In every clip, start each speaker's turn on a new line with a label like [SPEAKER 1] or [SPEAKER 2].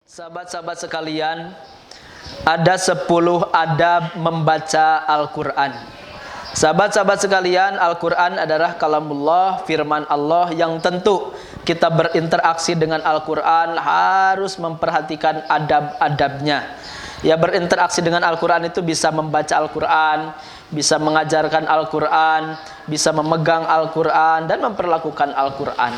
[SPEAKER 1] Sahabat-sahabat sekalian, ada 10 adab membaca Al-Quran. Sahabat-sahabat sekalian, Al-Quran adalah kalamullah, firman Allah yang tentu kita berinteraksi dengan Al-Quran harus memperhatikan adab-adabnya. Ya, berinteraksi dengan Al-Quran itu bisa membaca Al-Quran, bisa mengajarkan Al-Quran, bisa memegang Al-Quran dan memperlakukan Al-Quran.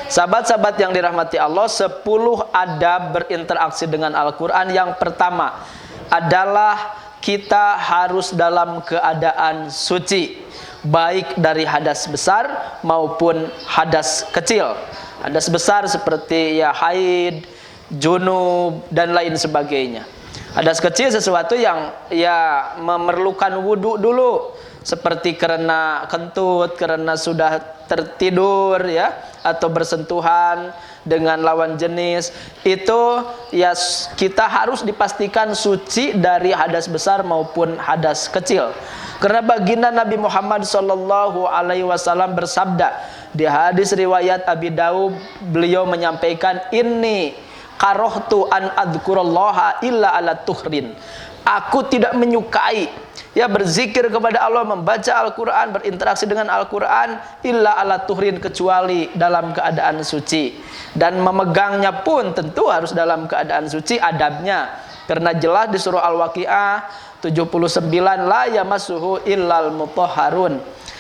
[SPEAKER 1] Sahabat-sahabat yang dirahmati Allah, 10 adab berinteraksi dengan Al-Quran. Yang pertama adalah kita harus dalam keadaan suci, baik dari hadas besar maupun hadas kecil. Hadas besar seperti ya haid, junub dan lain sebagainya. Hadas kecil sesuatu yang ya memerlukan wudhu dulu, seperti karena kentut, karena sudah tertidur ya, atau bersentuhan dengan lawan jenis. Itu ya kita harus dipastikan suci dari hadas besar maupun hadas kecil. Karena baginda Nabi Muhammad SAW bersabda di hadis riwayat Abi Daud, beliau menyampaikan, inni karohtu an adzkurallaha illa ala tuhrin. Aku tidak menyukai ya berzikir kepada Allah, membaca Al-Quran, berinteraksi dengan Al-Quran illa ala tuhrin, kecuali dalam keadaan suci. Dan memegangnya pun tentu harus dalam keadaan suci adabnya. Karena jelas di surah Al-Waqi'ah 79, la yamassuhu illal mutahharun.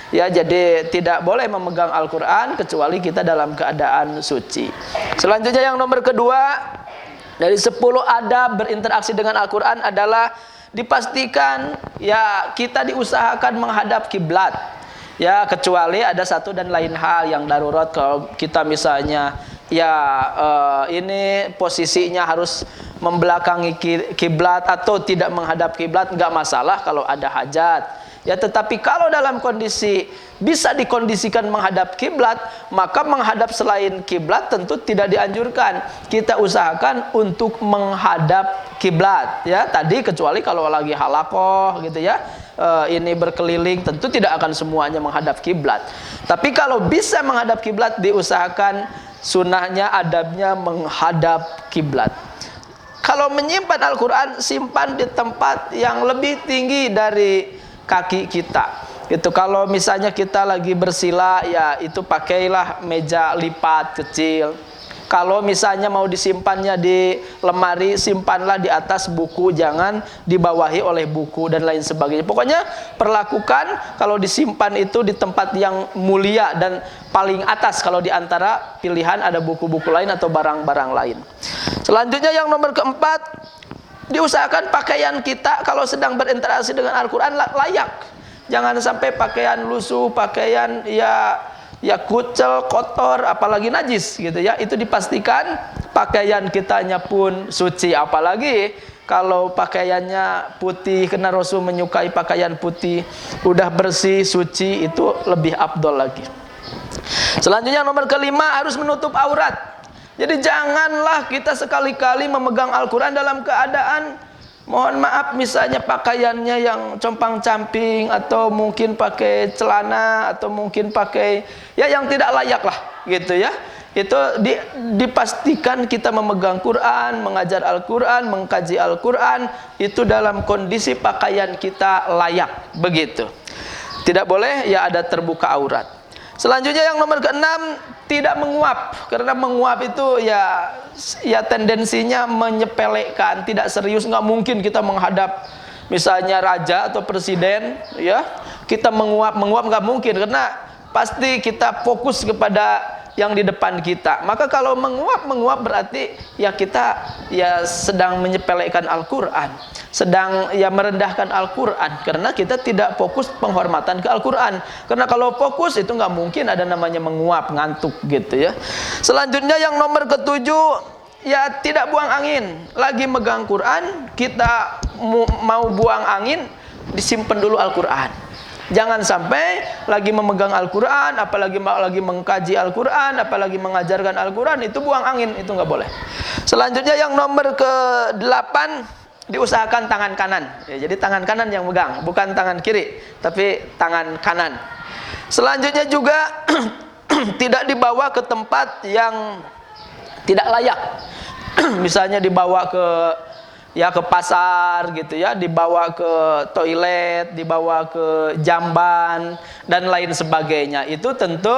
[SPEAKER 1] Ya, jadi tidak boleh memegang Al-Quran kecuali kita dalam keadaan suci. Selanjutnya yang nomor kedua dari 10 adab berinteraksi dengan Al-Quran adalah dipastikan ya kita diusahakan menghadap kiblat. Ya, kecuali ada satu dan lain hal yang darurat. Kalau kita misalnya ya ini posisinya harus membelakangi kiblat atau tidak menghadap kiblat, enggak masalah kalau ada hajat. Ya, tetapi kalau dalam kondisi bisa dikondisikan menghadap kiblat, maka menghadap selain kiblat tentu tidak dianjurkan. Kita usahakan untuk menghadap kiblat ya. Tadi kecuali kalau lagi halakoh gitu ya, ini berkeliling, tentu tidak akan semuanya menghadap kiblat. Tapi kalau bisa menghadap kiblat, diusahakan sunnahnya adabnya menghadap kiblat. Kalau menyimpan Al-Quran, simpan di tempat yang lebih tinggi dari kaki kita. Itu kalau misalnya kita lagi bersila, ya itu pakailah meja lipat kecil. Kalau misalnya mau disimpannya di lemari, simpanlah di atas buku, jangan dibawahi oleh buku dan lain sebagainya. Pokoknya perlakukan kalau disimpan itu di tempat yang mulia dan paling atas kalau di antara pilihan ada buku-buku lain atau barang-barang lain. Selanjutnya yang nomor keempat, diusahakan pakaian kita kalau sedang berinteraksi dengan Al-Quran layak. Jangan sampai pakaian lusuh, pakaian ya kucel, kotor, apalagi najis gitu ya. Itu dipastikan pakaian kitanya pun suci. Apalagi kalau pakaiannya putih, karena Rasul menyukai pakaian putih, udah bersih, suci, itu lebih afdol lagi. Selanjutnya nomor kelima, harus menutup aurat. Jadi janganlah kita sekali-kali memegang Al-Quran dalam keadaan, mohon maaf, misalnya pakaiannya yang compang-camping, atau mungkin pakai celana, atau mungkin pakai ya yang tidak layak lah gitu ya. Itu dipastikan kita memegang Quran, mengajar Al-Quran, mengkaji Al-Quran, itu dalam kondisi pakaian kita layak begitu. Tidak boleh ya ada terbuka aurat. Selanjutnya yang nomor keenam, tidak menguap. Karena menguap itu ya tendensinya menyepelekan, tidak serius. Nggak mungkin kita menghadap misalnya raja atau presiden ya, kita menguap nggak mungkin, karena pasti kita fokus kepada yang di depan kita. Maka kalau menguap berarti ya kita ya sedang menyepelekan Al-Quran, sedang ya merendahkan Al-Quran, karena kita tidak fokus penghormatan ke Al-Quran. Karena kalau fokus itu nggak mungkin ada namanya menguap, ngantuk gitu ya. Selanjutnya yang nomor ketujuh, ya tidak buang angin. Lagi megang Quran, kita mau buang angin, disimpan dulu Al-Quran. Jangan sampai lagi memegang Al-Quran, apalagi lagi mengkaji Al-Quran, apalagi mengajarkan Al-Quran, itu buang angin, itu nggak boleh. Selanjutnya yang nomor ke-8, diusahakan tangan kanan. Ya, jadi tangan kanan yang megang, bukan tangan kiri, tapi tangan kanan. Selanjutnya juga tidak dibawa ke tempat yang tidak layak. misalnya dibawa ke ke pasar gitu ya, dibawa ke toilet, dibawa ke jamban dan lain sebagainya, itu tentu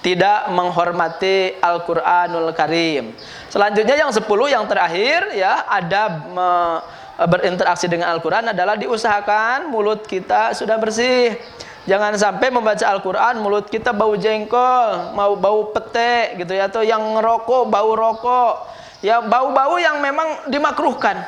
[SPEAKER 1] tidak menghormati Al-Qur'anul Karim. Selanjutnya yang 10 yang terakhir ya, adab berinteraksi dengan Al-Qur'an adalah diusahakan mulut kita sudah bersih. Jangan sampai membaca Al-Qur'an mulut kita bau jengkol, mau bau pete gitu ya, atau yang ngerokok bau rokok. Ya, bau-bau yang memang dimakruhkan.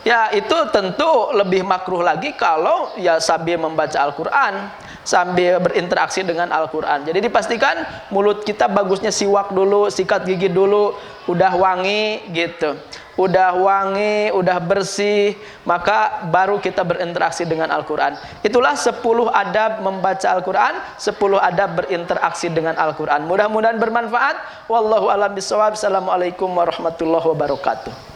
[SPEAKER 1] Ya, itu tentu lebih makruh lagi kalau ya sambil membaca Al-Qur'an, sambil berinteraksi dengan Al-Qur'an. Jadi dipastikan mulut kita bagusnya siwak dulu, sikat gigi dulu, udah wangi gitu. Udah wangi, udah bersih, maka baru kita berinteraksi dengan Al-Qur'an. Itulah 10 adab membaca Al-Qur'an, 10 adab berinteraksi dengan Al-Qur'an. Mudah-mudahan bermanfaat. Wallahu a'lam bishawab. Assalamualaikum warahmatullahi wabarakatuh.